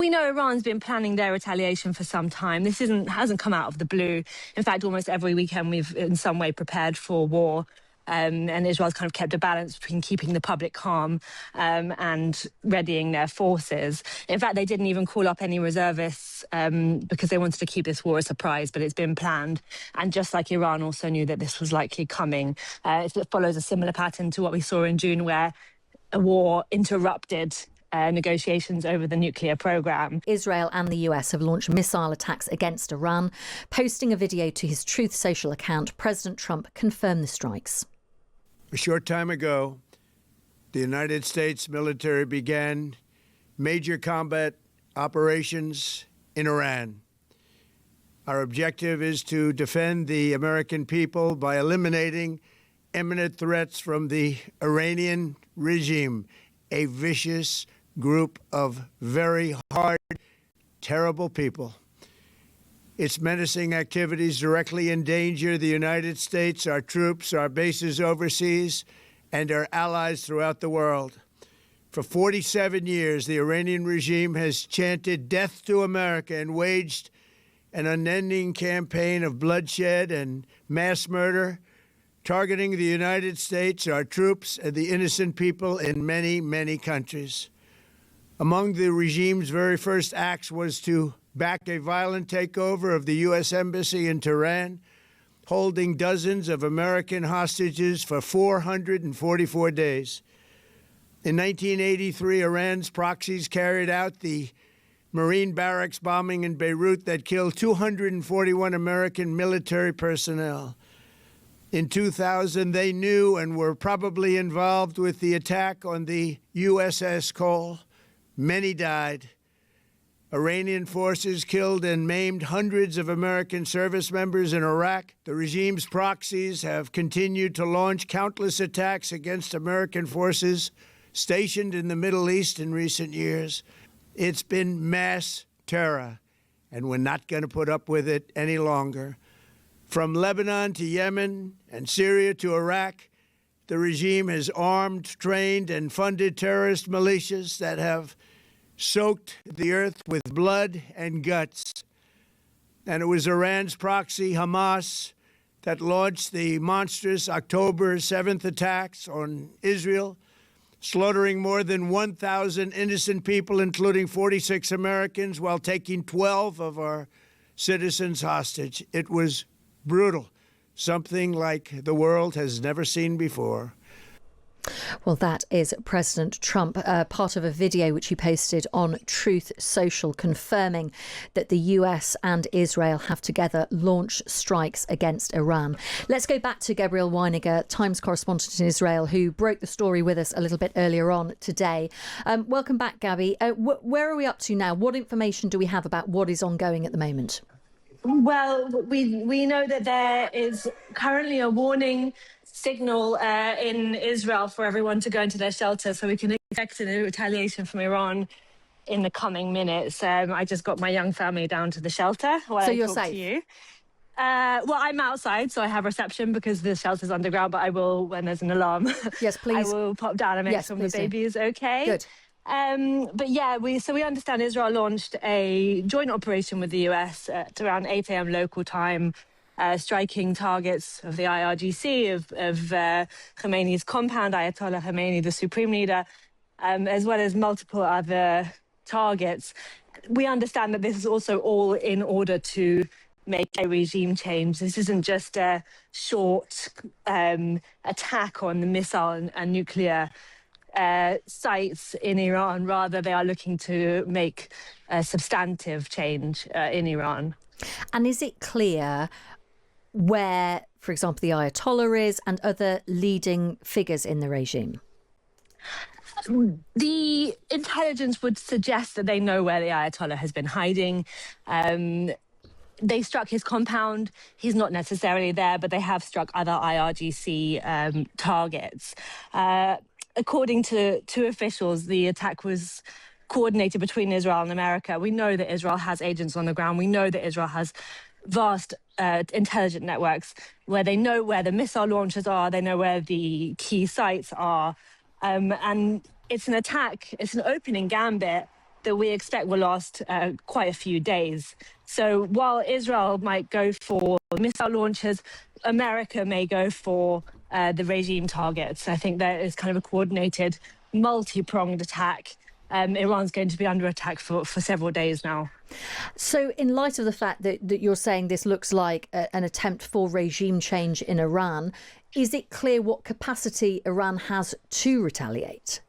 we know Iran's been planning their retaliation for some time. This hasn't come out of the blue. In fact, almost every weekend we've in some way prepared for war. And Israel's kind of kept a balance between keeping the public calm and readying their forces. In fact, they didn't even call up any reservists because they wanted to keep this war a surprise, but it's been planned. And just like Iran also knew that this was likely coming, it follows a similar pattern to what we saw in June, where a war interrupted negotiations over the nuclear program. Israel and the US have launched missile attacks against Iran. Posting a video to his Truth Social account, President Trump confirmed the strikes. A short time ago, the United States military began major combat operations in Iran. Our objective is to defend the American people by eliminating imminent threats from the Iranian regime, a vicious group of very hard, terrible people. Its menacing activities directly endanger the United States, our troops, our bases overseas, and our allies throughout the world. For 47 years, the Iranian regime has chanted death to America and waged an unending campaign of bloodshed and mass murder, targeting the United States, our troops, and the innocent people in many, many countries. Among the regime's very first acts was to back a violent takeover of the U.S. Embassy in Tehran, holding dozens of American hostages for 444 days. In 1983, Iran's proxies carried out the Marine barracks bombing in Beirut that killed 241 American military personnel. In 2000, they knew and were probably involved with the attack on the USS Cole. Many died. Iranian forces killed and maimed hundreds of American service members in Iraq. The regime's proxies have continued to launch countless attacks against American forces stationed in the Middle East in recent years. It's been mass terror, and we're not going to put up with it any longer. From Lebanon to Yemen and Syria to Iraq, the regime has armed, trained, and funded terrorist militias that have soaked the earth with blood and guts. And it was Iran's proxy, Hamas, that launched the monstrous October 7th attacks on Israel, slaughtering more than 1,000 innocent people, including 46 Americans, while taking 12 of our citizens hostage. It was brutal, something like the world has never seen before. Well, that is President Trump, part of a video which he posted on Truth Social, confirming that the US and Israel have together launched strikes against Iran. Let's go back to Gabrielle Weiniger, Times correspondent in Israel, who broke the story with us a little bit earlier on today. Welcome back, Gabby. Where are we up to now? What information do we have about what is ongoing at the moment? Well, we know that there is currently a warning signal in Israel for everyone to go into their shelter, so we can expect a retaliation from Iran in the coming minutes. I just got my young family down to the shelter while so I you're talk safe? to you. Well, I'm outside, so I have reception because the shelter's underground, but I will, when there's an alarm, yes, please. I will pop down and make sure the baby is okay. Good. But yeah, we understand Israel launched a joint operation with the US at around 8 a.m. local time, striking targets of the IRGC, of Khamenei's compound, Ayatollah Khamenei, the supreme leader, as well as multiple other targets. We understand that this is also all in order to make a regime change. This isn't just a short attack on the missile and nuclear sites in Iran. Rather, they are looking to make a substantive change in Iran. And is it clear where, for example, the Ayatollah is and other leading figures in the regime? The intelligence would suggest that they know where the Ayatollah has been hiding. They struck his compound. He's not necessarily there, but they have struck other IRGC targets. According to two officials, the attack was coordinated between Israel and America. We know that Israel has agents on the ground. We know that Israel has vast intelligent networks where they know where the missile launchers are. They know where the key sites are. And it's an attack. It's an opening gambit that we expect will last quite a few days. So while Israel might go for missile launches, America may go for the regime targets. I think there is kind of a coordinated, multi-pronged attack. Iran's going to be under attack for several days now. So in light of the fact that you're saying this looks like an attempt for regime change in Iran, is it clear what capacity Iran has to retaliate?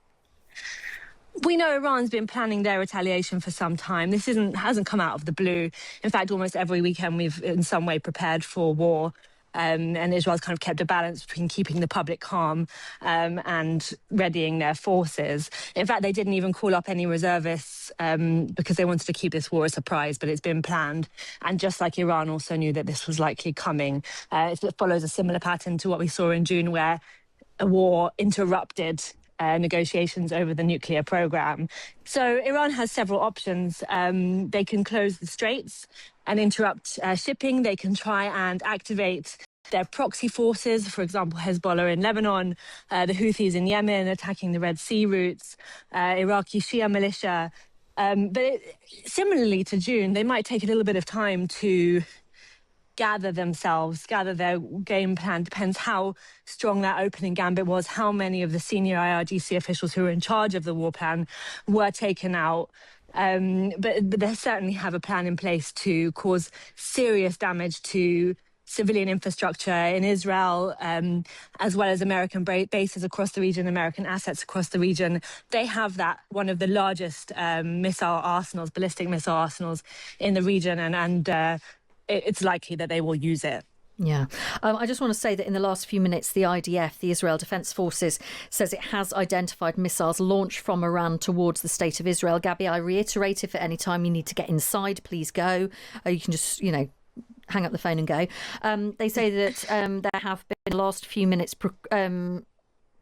We know Iran's been planning their retaliation for some time. This hasn't come out of the blue. In fact, almost every weekend we've in some way prepared for war. And Israel's kind of kept a balance between keeping the public calm and readying their forces. In fact, they didn't even call up any reservists because they wanted to keep this war a surprise, but it's been planned. And just like Iran also knew that this was likely coming. It follows a similar pattern to what we saw in June, where a war interrupted negotiations over the nuclear program. So Iran has several options. They can close the straits and interrupt shipping. They can try and activate their proxy forces, for example, Hezbollah in Lebanon, the Houthis in Yemen attacking the Red Sea routes, Iraqi Shia militia. Similarly to June, they might take a little bit of time to gather their game plan. Depends how strong that opening gambit was, how many of the senior IRGC officials who were in charge of the war plan were taken out. But they certainly have a plan in place to cause serious damage to civilian infrastructure in Israel, as well as American bases across the region, American assets across the region. They have one of the largest ballistic missile arsenals in the region, and it's likely that they will use it. Yeah. I just want to say that in the last few minutes, the IDF, the Israel Defense Forces, says it has identified missiles launched from Iran towards the state of Israel. Gabby, I reiterate, if at any time you need to get inside, please go. You can just, hang up the phone and go. They say that there have been, in the last few minutes,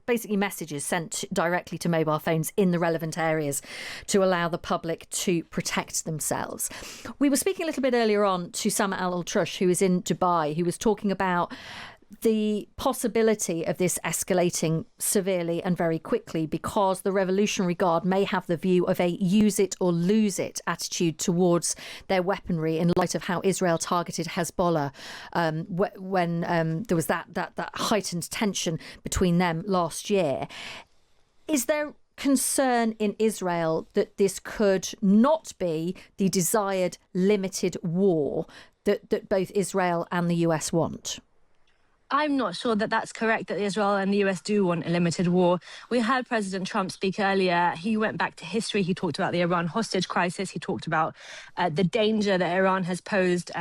basically messages sent directly to mobile phones in the relevant areas to allow the public to protect themselves. We were speaking a little bit earlier on to Sama Al-Altrush, who is in Dubai, who was talking about the possibility of this escalating severely and very quickly because the Revolutionary Guard may have the view of a use it or lose it attitude towards their weaponry in light of how Israel targeted Hezbollah when there was that heightened tension between them last year. Is there concern in Israel that this could not be the desired limited war that both Israel and the US want? I'm not sure that that's correct, that Israel and the US do want a limited war. We heard President Trump speak earlier. He went back to history. He talked about the Iran hostage crisis. He talked about the danger that Iran has posed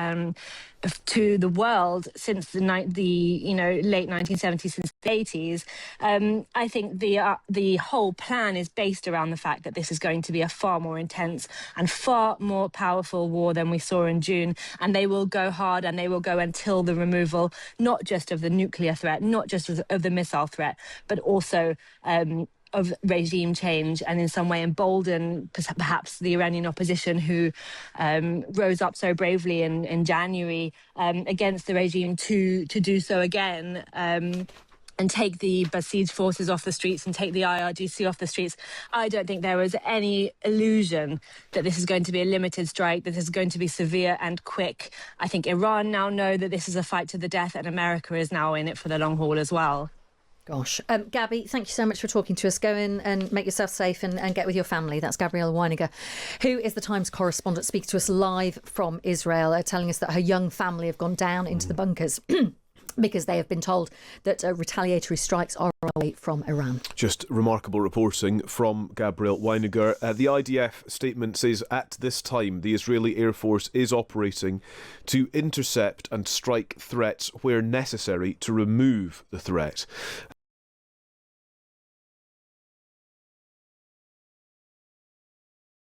to the world since the late 1970s, since the 80s. I think the whole plan is based around the fact that this is going to be a far more intense and far more powerful war than we saw in June. And they will go hard, and they will go until the removal, not just of the nuclear threat, not just of the missile threat, but also of regime change, and in some way embolden perhaps the Iranian opposition who rose up so bravely in January against the regime to do so again. And take the besieged forces off the streets and take the IRGC off the streets. I don't think there was any illusion that this is going to be a limited strike, that this is going to be severe and quick. I think Iran now know that this is a fight to the death, and America is now in it for the long haul as well. Gosh. Gabby, thank you so much for talking to us. Go in and make yourself safe and get with your family. That's Gabrielle Weiniger, who is the Times correspondent, speaking to us live from Israel, telling us that her young family have gone down into the bunkers because they have been told that retaliatory strikes are on the way from Iran. Just remarkable reporting from Gabrielle Weiniger. The IDF statement says at this time the Israeli Air Force is operating to intercept and strike threats where necessary to remove the threat.